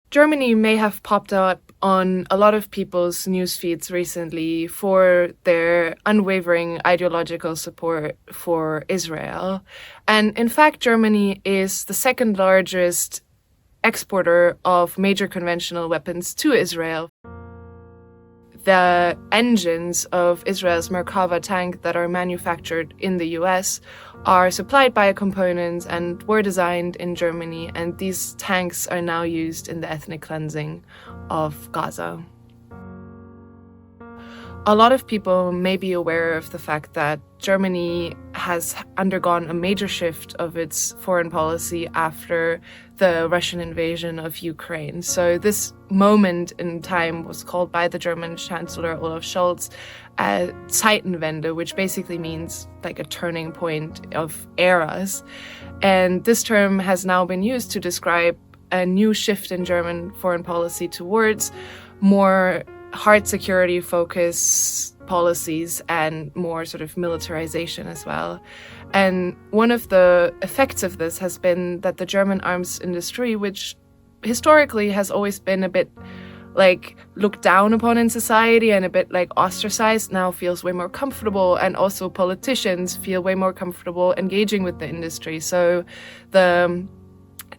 Germany may have popped up on a lot of people's news feeds recently for their unwavering ideological support for Israel. And in fact, Germany is the second largest exporter of major conventional weapons to Israel. The engines of Israel's Merkava tank that are manufactured in the US are supplied by components and were designed in Germany, and these tanks are now used in the ethnic cleansing of Gaza. A lot of people may be aware of the fact that Germany has undergone a major shift of its foreign policy after the Russian invasion of Ukraine. So this moment in time was called by the German Chancellor Olaf Scholz Zeitenwende, which basically means like a turning point of eras. And this term has now been used to describe a new shift in German foreign policy towards more hard security focus policies and more sort of militarization as well. And one of the effects of this has been that the German arms industry, which historically has always been a bit like looked down upon in society and a bit like ostracized, now feels way more comfortable, and also politicians feel way more comfortable engaging with the industry. So the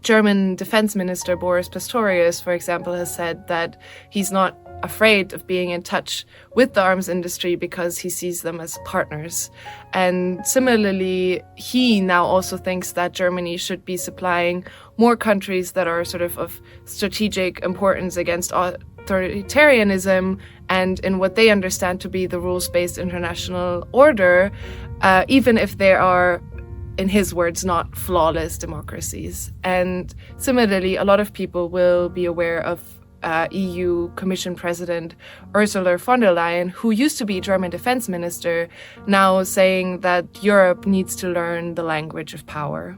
German defense minister Boris Pistorius, for example, has said that he's not afraid of being in touch with the arms industry because he sees them as partners. And similarly, he now also thinks that Germany should be supplying more countries that are sort of strategic importance against authoritarianism and in what they understand to be the rules-based international order, even if they are, in his words, not flawless democracies. And similarly, a lot of people will be aware of EU Commission President Ursula von der Leyen, who used to be German defense minister, now saying that Europe needs to learn the language of power.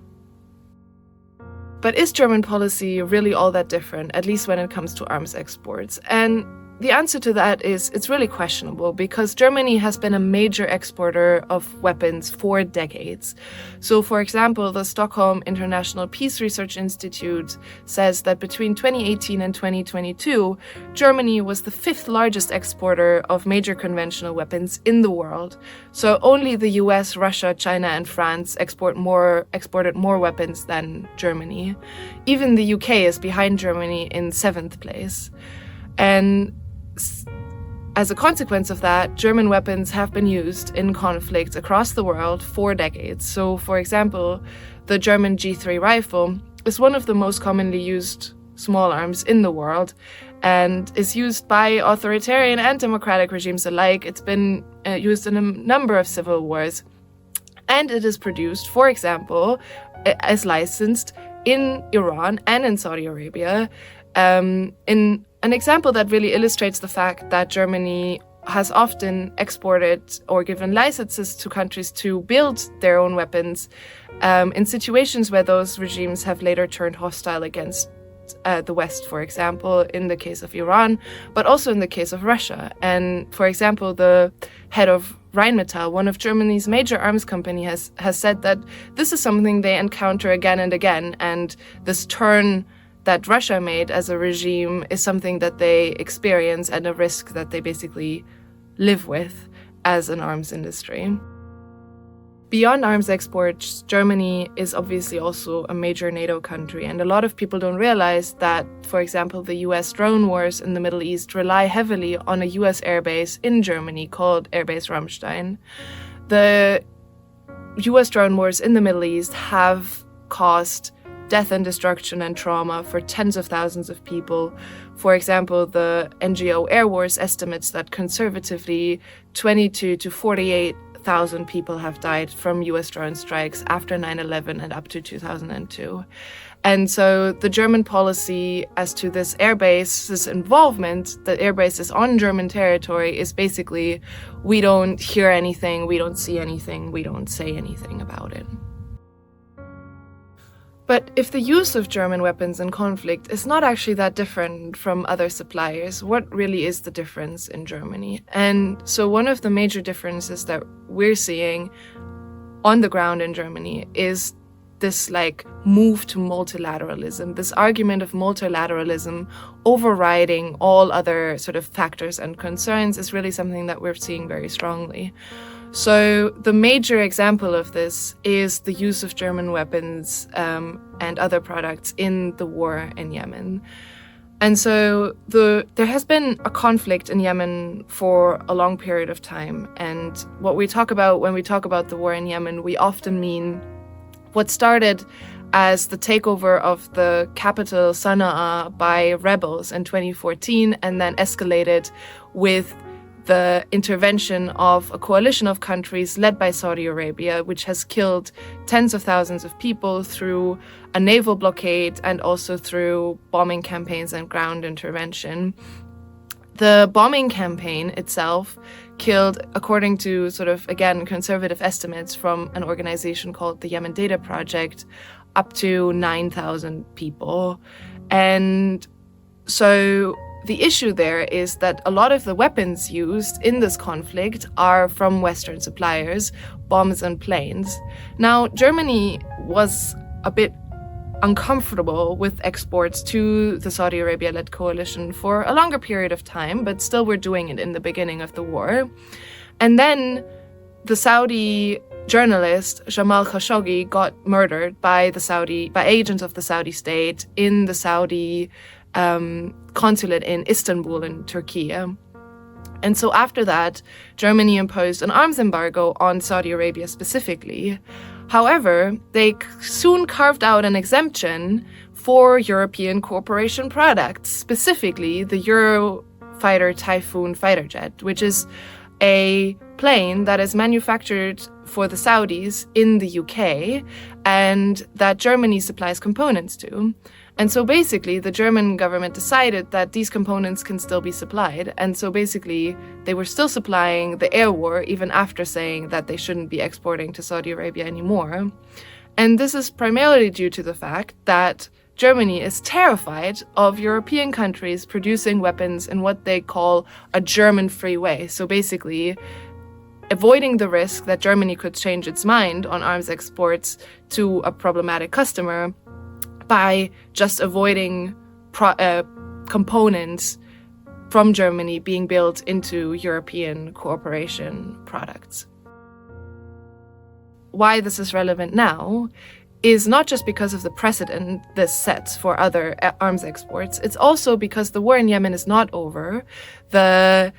But is German policy really all that different, at least when it comes to arms exports? And the answer to that is it's really questionable, because Germany has been a major exporter of weapons for decades. So, for example, the Stockholm International Peace Research Institute says that between 2018 and 2022, Germany was the fifth largest exporter of major conventional weapons in the world. So only the US, Russia, China, and France exported more weapons than Germany. Even the UK is behind Germany in 7th place. And as a consequence of that, German weapons have been used in conflicts across the world for decades. So, for example, the German G3 rifle is one of the most commonly used small arms in the world and is used by authoritarian and democratic regimes alike. It's been used in a number of civil wars. And it is produced, for example, as licensed in Iran and in Saudi Arabia, in an example that really illustrates the fact that Germany has often exported or given licenses to countries to build their own weapons in situations where those regimes have later turned hostile against the West, for example, in the case of Iran, but also in the case of Russia. And, for example, the head of Rheinmetall, one of Germany's major arms company, has said that this is something they encounter again and again, and this turn that Russia made as a regime is something that they experience and a risk that they basically live with as an arms industry. Beyond arms exports, Germany is obviously also a major NATO country, and a lot of people don't realize that, for example, the US drone wars in the Middle East rely heavily on a US airbase in Germany called Airbase Ramstein. The US drone wars in the Middle East have caused death and destruction and trauma for tens of thousands of people. For example, the NGO Air Wars estimates that conservatively 22 to 48,000 people have died from US drone strikes after 9/11 and up to 2002. And so the German policy as to this airbase, this involvement, that airbase is on German territory, is basically, we don't hear anything, we don't see anything, we don't say anything about it. But if the use of German weapons in conflict is not actually that different from other suppliers, what really is the difference in Germany? And so one of the major differences that we're seeing on the ground in Germany is this move to multilateralism, this argument of multilateralism overriding all other sort of factors and concerns is really something that we're seeing very strongly. So the major example of this is the use of German weapons and other products in the war in Yemen. And so there has been a conflict in Yemen for a long period of time. And what we talk about when we talk about the war in Yemen, we often mean what started as the takeover of the capital Sana'a by rebels in 2014 and then escalated with the intervention of a coalition of countries led by Saudi Arabia, which has killed tens of thousands of people through a naval blockade and also through bombing campaigns and ground intervention. The bombing campaign itself killed, according to conservative estimates from an organization called the Yemen Data Project, up to 9,000 people. And so the issue there is that a lot of the weapons used in this conflict are from Western suppliers, bombs and planes. Now, Germany was a bit uncomfortable with exports to the Saudi Arabia-led coalition for a longer period of time, but still were doing it in the beginning of the war. And then the Saudi journalist Jamal Khashoggi got murdered by agents of the Saudi state in the Saudi consulate in Istanbul in Turkey. And so after that, Germany imposed an arms embargo on Saudi Arabia specifically. However, they soon carved out an exemption for European corporation products, specifically the Eurofighter Typhoon fighter jet, which is a plane that is manufactured for the Saudis in the UK and that Germany supplies components to. And so basically, the German government decided that these components can still be supplied. And so basically, they were still supplying the air war even after saying that they shouldn't be exporting to Saudi Arabia anymore. And this is primarily due to the fact that Germany is terrified of European countries producing weapons in what they call a German-free way. So basically, avoiding the risk that Germany could change its mind on arms exports to a problematic customer by just avoiding components from Germany being built into European cooperation products. Why this is relevant now is not just because of the precedent this sets for other arms exports, it's also because the war in Yemen is not over. The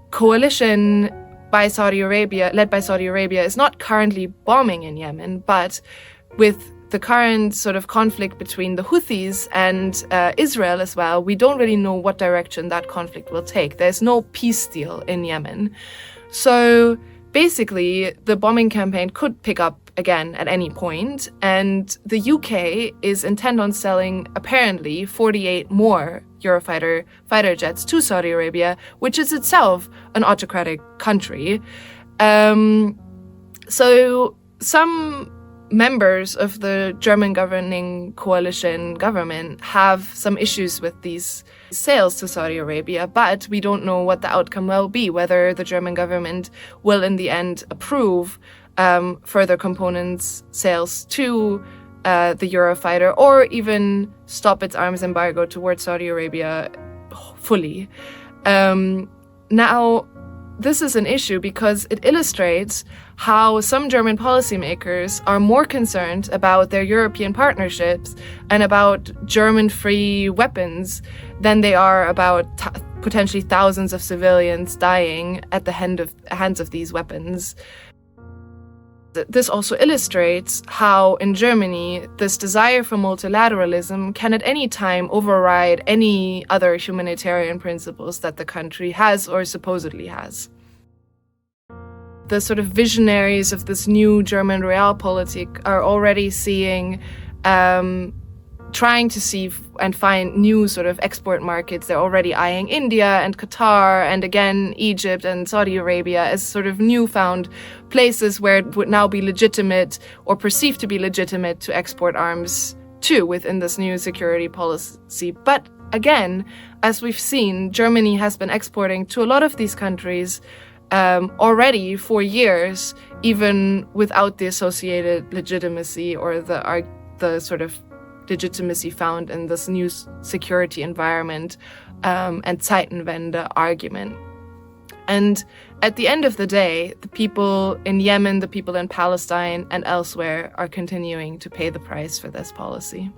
coalition led by Saudi Arabia is not currently bombing in Yemen, but with the current sort of conflict between the Houthis and Israel as well, we don't really know what direction that conflict will take. There's no peace deal in Yemen. So basically, the bombing campaign could pick up again at any point, and the UK is intent on selling, apparently, 48 more Eurofighter fighter jets to Saudi Arabia, which is itself an autocratic country. So some members of the German governing coalition government have some issues with these sales to Saudi Arabia, but we don't know what the outcome will be, whether the German government will in the end approve further components sales to the Eurofighter or even stop its arms embargo towards Saudi Arabia fully. Now, this is an issue because it illustrates how some German policymakers are more concerned about their European partnerships and about German-free weapons than they are about potentially thousands of civilians dying at the hands of these weapons. This also illustrates how in Germany this desire for multilateralism can at any time override any other humanitarian principles that the country has or supposedly has. The sort of visionaries of this new German realpolitik are already trying to see and find new sort of export markets. They're already eyeing India and Qatar and again Egypt and Saudi Arabia as sort of newfound places where it would now be legitimate or perceived to be legitimate to export arms to within this new security policy. But again, as we've seen, Germany has been exporting to a lot of these countries already for years, even without the associated legitimacy or the sort of legitimacy found in this new security environment and Zeitenwende argument. And at the end of the day, the people in Yemen, the people in Palestine and elsewhere are continuing to pay the price for this policy.